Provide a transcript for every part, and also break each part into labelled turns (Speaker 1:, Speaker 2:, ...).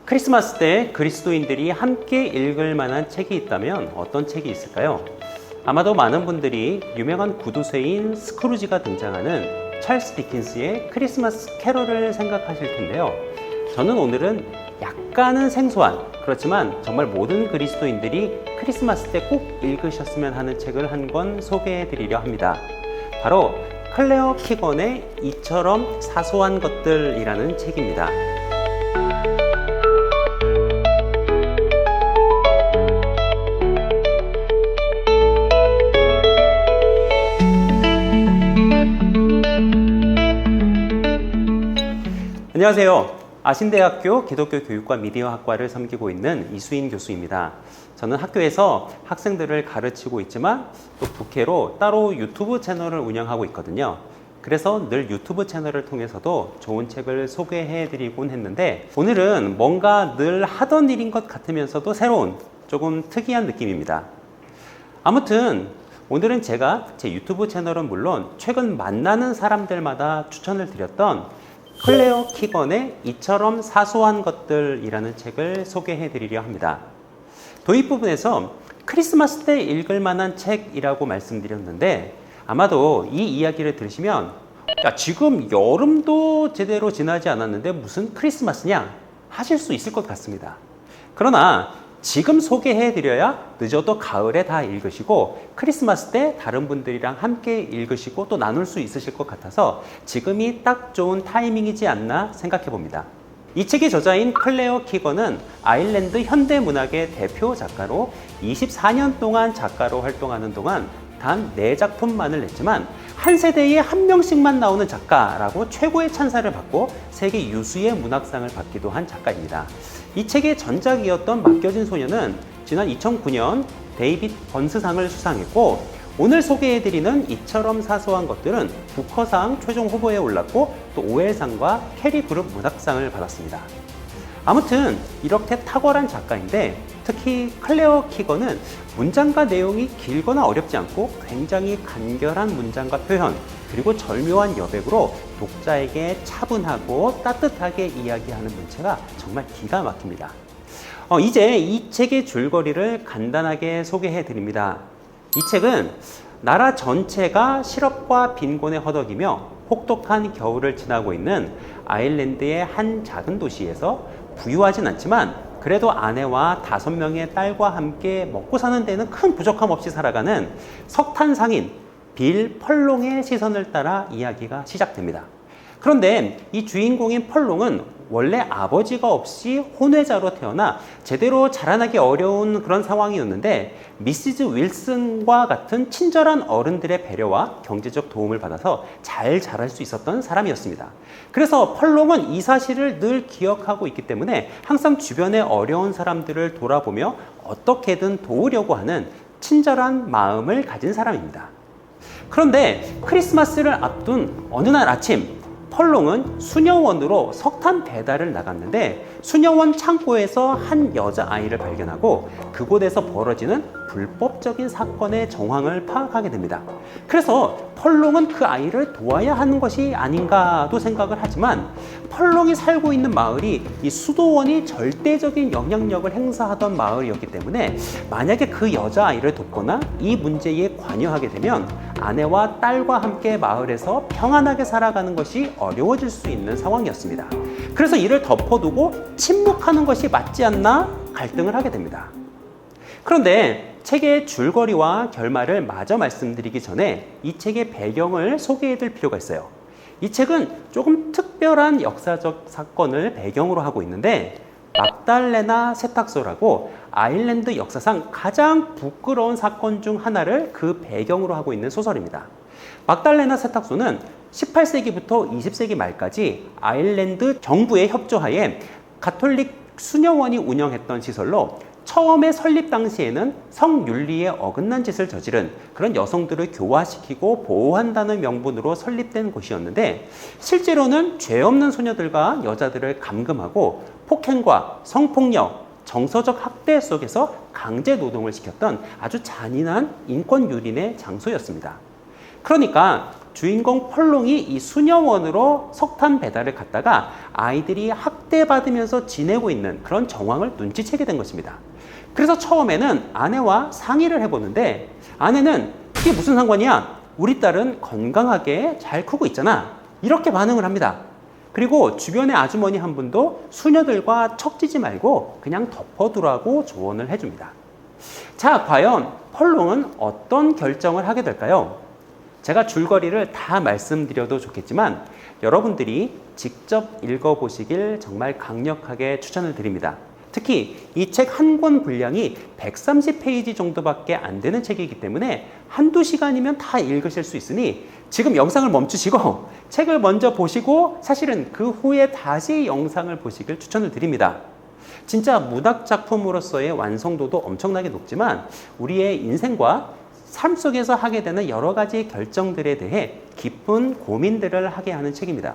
Speaker 1: 크리스마스 때 그리스도인들이 함께 읽을 만한 책이 있다면 어떤 책이 있을까요? 아마도 많은 분들이 유명한 구두쇠인 스크루지가 등장하는 찰스 디킨스의 크리스마스 캐럴을 생각하실 텐데요. 저는 오늘은 약간은 생소한, 그렇지만 정말 모든 그리스도인들이 크리스마스 때 꼭 읽으셨으면 하는 책을 한 권 소개해 드리려 합니다. 바로 클레어 키건의 이처럼 사소한 것들이라는 책입니다. 안녕하세요. 아신대학교 기독교 교육과 미디어학과를 섬기고 있는 이수인 교수입니다. 저는 학교에서 학생들을 가르치고 있지만 또 부캐로 따로 유튜브 채널을 운영하고 있거든요. 그래서 늘 유튜브 채널을 통해서도 좋은 책을 소개해 드리곤 했는데 오늘은 뭔가 늘 하던 일인 것 같으면서도 새로운 조금 특이한 느낌입니다. 아무튼 오늘은 제가 제 유튜브 채널은 물론 최근 만나는 사람들마다 추천을 드렸던 클레어 키건의 이처럼 사소한 것들이라는 책을 소개해 드리려 합니다. 도입 부분에서 크리스마스 때 읽을 만한 책이라고 말씀드렸는데 아마도 이 이야기를 들으시면 야, 지금 여름도 제대로 지나지 않았는데 무슨 크리스마스냐 하실 수 있을 것 같습니다. 그러나 지금 소개해 드려야 늦어도 가을에 다 읽으시고 크리스마스 때 다른 분들이랑 함께 읽으시고 또 나눌 수 있으실 것 같아서 지금이 딱 좋은 타이밍이지 않나 생각해 봅니다. 이 책의 저자인 클레어 키건은 아일랜드 현대문학의 대표 작가로 24년 동안 작가로 활동하는 동안 단 4작품만을 냈지만 한 세대에 한 명씩만 나오는 작가라고 최고의 찬사를 받고 세계 유수의 문학상을 받기도 한 작가입니다. 이 책의 전작이었던 맡겨진 소녀는 지난 2009년 데이빗 번스상을 수상했고 오늘 소개해드리는 이처럼 사소한 것들은 부커상 최종 후보에 올랐고 또 오엘상과 캐리그룹 문학상을 받았습니다. 아무튼 이렇게 탁월한 작가인데 특히 클레어 키건은 문장과 내용이 길거나 어렵지 않고 굉장히 간결한 문장과 표현 그리고 절묘한 여백으로 독자에게 차분하고 따뜻하게 이야기하는 문체가 정말 기가 막힙니다. 이제 이 책의 줄거리를 간단하게 소개해 드립니다. 이 책은 나라 전체가 실업과 빈곤에 허덕이며 혹독한 겨울을 지나고 있는 아일랜드의 한 작은 도시에서 부유하진 않지만 그래도 아내와 5명의 딸과 함께 먹고 사는 데는 큰 부족함 없이 살아가는 석탄 상인 빌 펄롱의 시선을 따라 이야기가 시작됩니다. 그런데 이 주인공인 펄롱은 원래 아버지가 없이 혼외자로 태어나 제대로 자라나기 어려운 그런 상황이었는데 미시즈 윌슨과 같은 친절한 어른들의 배려와 경제적 도움을 받아서 잘 자랄 수 있었던 사람이었습니다. 그래서 펄롱은 이 사실을 늘 기억하고 있기 때문에 항상 주변의 어려운 사람들을 돌아보며 어떻게든 도우려고 하는 친절한 마음을 가진 사람입니다. 그런데 크리스마스를 앞둔 어느 날 아침 펄롱은 수녀원으로 석탄 배달을 나갔는데 수녀원 창고에서 한 여자아이를 발견하고 그곳에서 벌어지는 불법적인 사건의 정황을 파악하게 됩니다. 그래서 펄롱은 그 아이를 도와야 하는 것이 아닌가도 생각을 하지만 펄롱이 살고 있는 마을이 이 수도원이 절대적인 영향력을 행사하던 마을이었기 때문에 만약에 그 여자아이를 돕거나 이 문제에 관여하게 되면 아내와 딸과 함께 마을에서 평안하게 살아가는 것이 어려워질 수 있는 상황이었습니다. 그래서 이를 덮어두고 침묵하는 것이 맞지 않나 갈등을 하게 됩니다. 그런데 책의 줄거리와 결말을 마저 말씀드리기 전에 이 책의 배경을 소개해드릴 필요가 있어요. 이 책은 조금 특별한 역사적 사건을 배경으로 하고 있는데 막달레나 세탁소라고 아일랜드 역사상 가장 부끄러운 사건 중 하나를 그 배경으로 하고 있는 소설입니다. 막달레나 세탁소는 18세기부터 20세기 말까지 아일랜드 정부의 협조하에 가톨릭 수녀원이 운영했던 시설로 처음에 설립 당시에는 성윤리에 어긋난 짓을 저지른 그런 여성들을 교화시키고 보호한다는 명분으로 설립된 곳이었는데 실제로는 죄 없는 소녀들과 여자들을 감금하고 폭행과 성폭력, 정서적 학대 속에서 강제 노동을 시켰던 아주 잔인한 인권 유린의 장소였습니다. 그러니까 주인공 펄롱이 이 수녀원으로 석탄 배달을 갔다가 아이들이 학대받으면서 지내고 있는 그런 정황을 눈치채게 된 것입니다. 그래서 처음에는 아내와 상의를 해보는데 아내는 이게 무슨 상관이야? 우리 딸은 건강하게 잘 크고 있잖아. 이렇게 반응을 합니다. 그리고 주변의 아주머니 한 분도 수녀들과 척지지 말고 그냥 덮어두라고 조언을 해줍니다. 자, 과연 펄롱은 어떤 결정을 하게 될까요? 제가 줄거리를 다 말씀드려도 좋겠지만 여러분들이 직접 읽어보시길 정말 강력하게 추천을 드립니다. 특히 이 책 한 권 분량이 130페이지 정도밖에 안 되는 책이기 때문에 한두 시간이면 다 읽으실 수 있으니 지금 영상을 멈추시고 책을 먼저 보시고 사실은 그 후에 다시 영상을 보시길 추천을 드립니다. 진짜 문학 작품으로서의 완성도도 엄청나게 높지만 우리의 인생과 삶 속에서 하게 되는 여러 가지 결정들에 대해 깊은 고민들을 하게 하는 책입니다.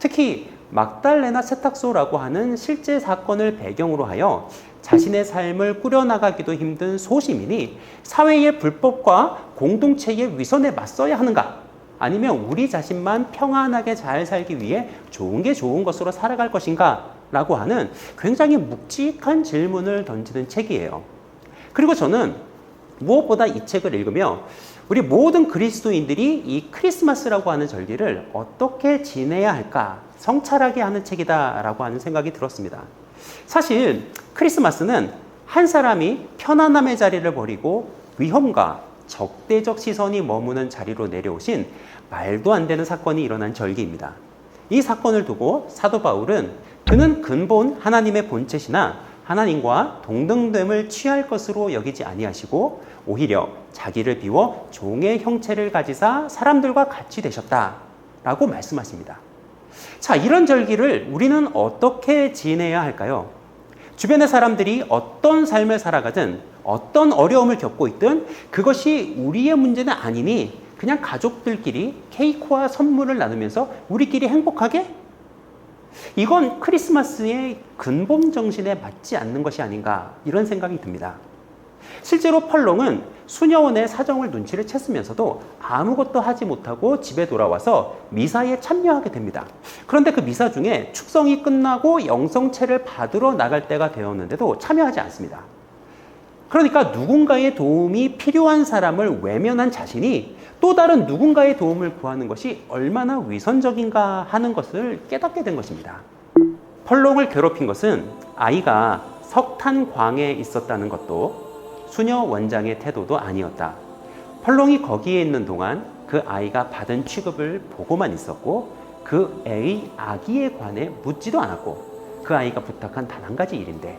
Speaker 1: 특히 막달레나 세탁소라고 하는 실제 사건을 배경으로 하여 자신의 삶을 꾸려나가기도 힘든 소시민이 사회의 불법과 공동체의 위선에 맞서야 하는가? 아니면 우리 자신만 평안하게 잘 살기 위해 좋은 게 좋은 것으로 살아갈 것인가? 라고 하는 굉장히 묵직한 질문을 던지는 책이에요. 그리고 저는 무엇보다 이 책을 읽으며 우리 모든 그리스도인들이 이 크리스마스라고 하는 절기를 어떻게 지내야 할까 성찰하게 하는 책이다라고 하는 생각이 들었습니다. 사실 크리스마스는 한 사람이 편안함의 자리를 버리고 위험과 적대적 시선이 머무는 자리로 내려오신 말도 안 되는 사건이 일어난 절기입니다. 이 사건을 두고 사도 바울은 그는 근본 하나님의 본체시나 하나님과 동등됨을 취할 것으로 여기지 아니하시고 오히려 자기를 비워 종의 형체를 가지사 사람들과 같이 되셨다라고 말씀하십니다. 자, 이런 절기를 우리는 어떻게 지내야 할까요? 주변의 사람들이 어떤 삶을 살아가든 어떤 어려움을 겪고 있든 그것이 우리의 문제는 아니니 그냥 가족들끼리 케이크와 선물을 나누면서 우리끼리 행복하게? 이건 크리스마스의 근본 정신에 맞지 않는 것이 아닌가 이런 생각이 듭니다. 실제로 펄롱은 수녀원의 사정을 눈치를 챘으면서도 아무것도 하지 못하고 집에 돌아와서 미사에 참여하게 됩니다. 그런데 그 미사 중에 축성이 끝나고 영성체를 받으러 나갈 때가 되었는데도 참여하지 않습니다. 그러니까 누군가의 도움이 필요한 사람을 외면한 자신이 또 다른 누군가의 도움을 구하는 것이 얼마나 위선적인가 하는 것을 깨닫게 된 것입니다. 펄롱을 괴롭힌 것은 아이가 석탄광에 있었다는 것도 수녀 원장의 태도도 아니었다. 펄롱이 거기에 있는 동안 그 아이가 받은 취급을 보고만 있었고 그 애의 아기에 관해 묻지도 않았고 그 아이가 부탁한 단 한 가지 일인데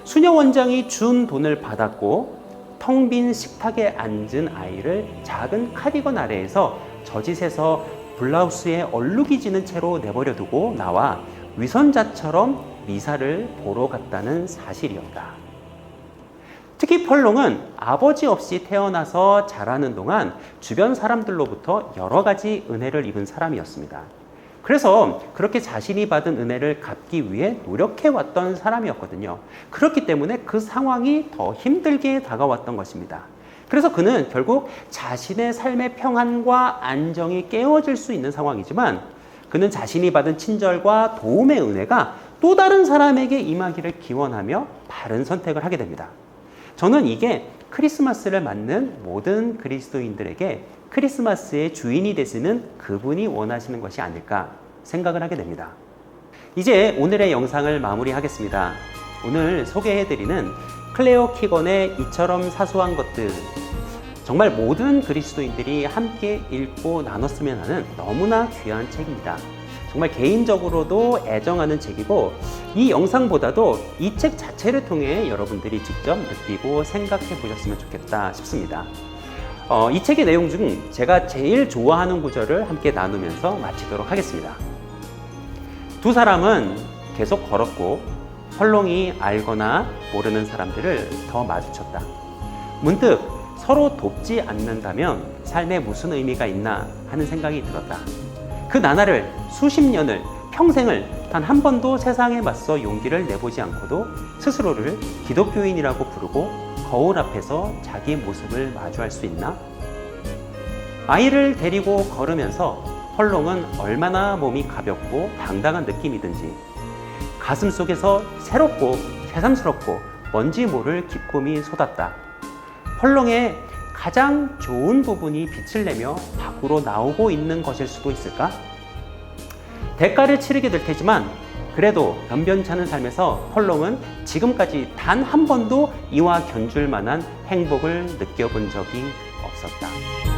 Speaker 1: 수녀 원장이 준 돈을 받았고 텅 빈 식탁에 앉은 아이를 작은 카디건 아래에서 저짓에서 블라우스에 얼룩이 지는 채로 내버려 두고 나와 위선자처럼 미사를 보러 갔다는 사실이었다. 특히 펄롱은 아버지 없이 태어나서 자라는 동안 주변 사람들로부터 여러 가지 은혜를 입은 사람이었습니다. 그래서 그렇게 자신이 받은 은혜를 갚기 위해 노력해왔던 사람이었거든요. 그렇기 때문에 그 상황이 더 힘들게 다가왔던 것입니다. 그래서 그는 결국 자신의 삶의 평안과 안정이 깨어질 수 있는 상황이지만 그는 자신이 받은 친절과 도움의 은혜가 또 다른 사람에게 임하기를 기원하며 바른 선택을 하게 됩니다. 저는 이게 크리스마스를 맞는 모든 그리스도인들에게 크리스마스의 주인이 되시는 그분이 원하시는 것이 아닐까 생각을 하게 됩니다. 이제 오늘의 영상을 마무리하겠습니다. 오늘 소개해드리는 클레어 키건의 이처럼 사소한 것들, 정말 모든 그리스도인들이 함께 읽고 나눴으면 하는 너무나 귀한 책입니다. 정말 개인적으로도 애정하는 책이고 이 영상보다도 이 책 자체를 통해 여러분들이 직접 느끼고 생각해 보셨으면 좋겠다 싶습니다. 이 책의 내용 중 제가 제일 좋아하는 구절을 함께 나누면서 마치도록 하겠습니다. 두 사람은 계속 걸었고 펄롱이 알거나 모르는 사람들을 더 마주쳤다. 문득 서로 돕지 않는다면 삶에 무슨 의미가 있나 하는 생각이 들었다. 그 나날을 수십 년을 평생을 단 한 번도 세상에 맞서 용기를 내보지 않고도 스스로를 기독교인이라고 부르고 거울 앞에서 자기 모습을 마주할 수 있나? 아이를 데리고 걸으면서 헐롱은 얼마나 몸이 가볍고 당당한 느낌이든지 가슴 속에서 새롭고 새삼스럽고 뭔지 모를 기쁨이 솟았다. 헐롱의 가장 좋은 부분이 빛을 내며 밖으로 나오고 있는 것일 수도 있을까? 대가를 치르게 될 테지만 그래도 변변찮은 삶에서 헐롱은 지금까지 단 한 번도 이와 견줄 만한 행복을 느껴본 적이 없었다.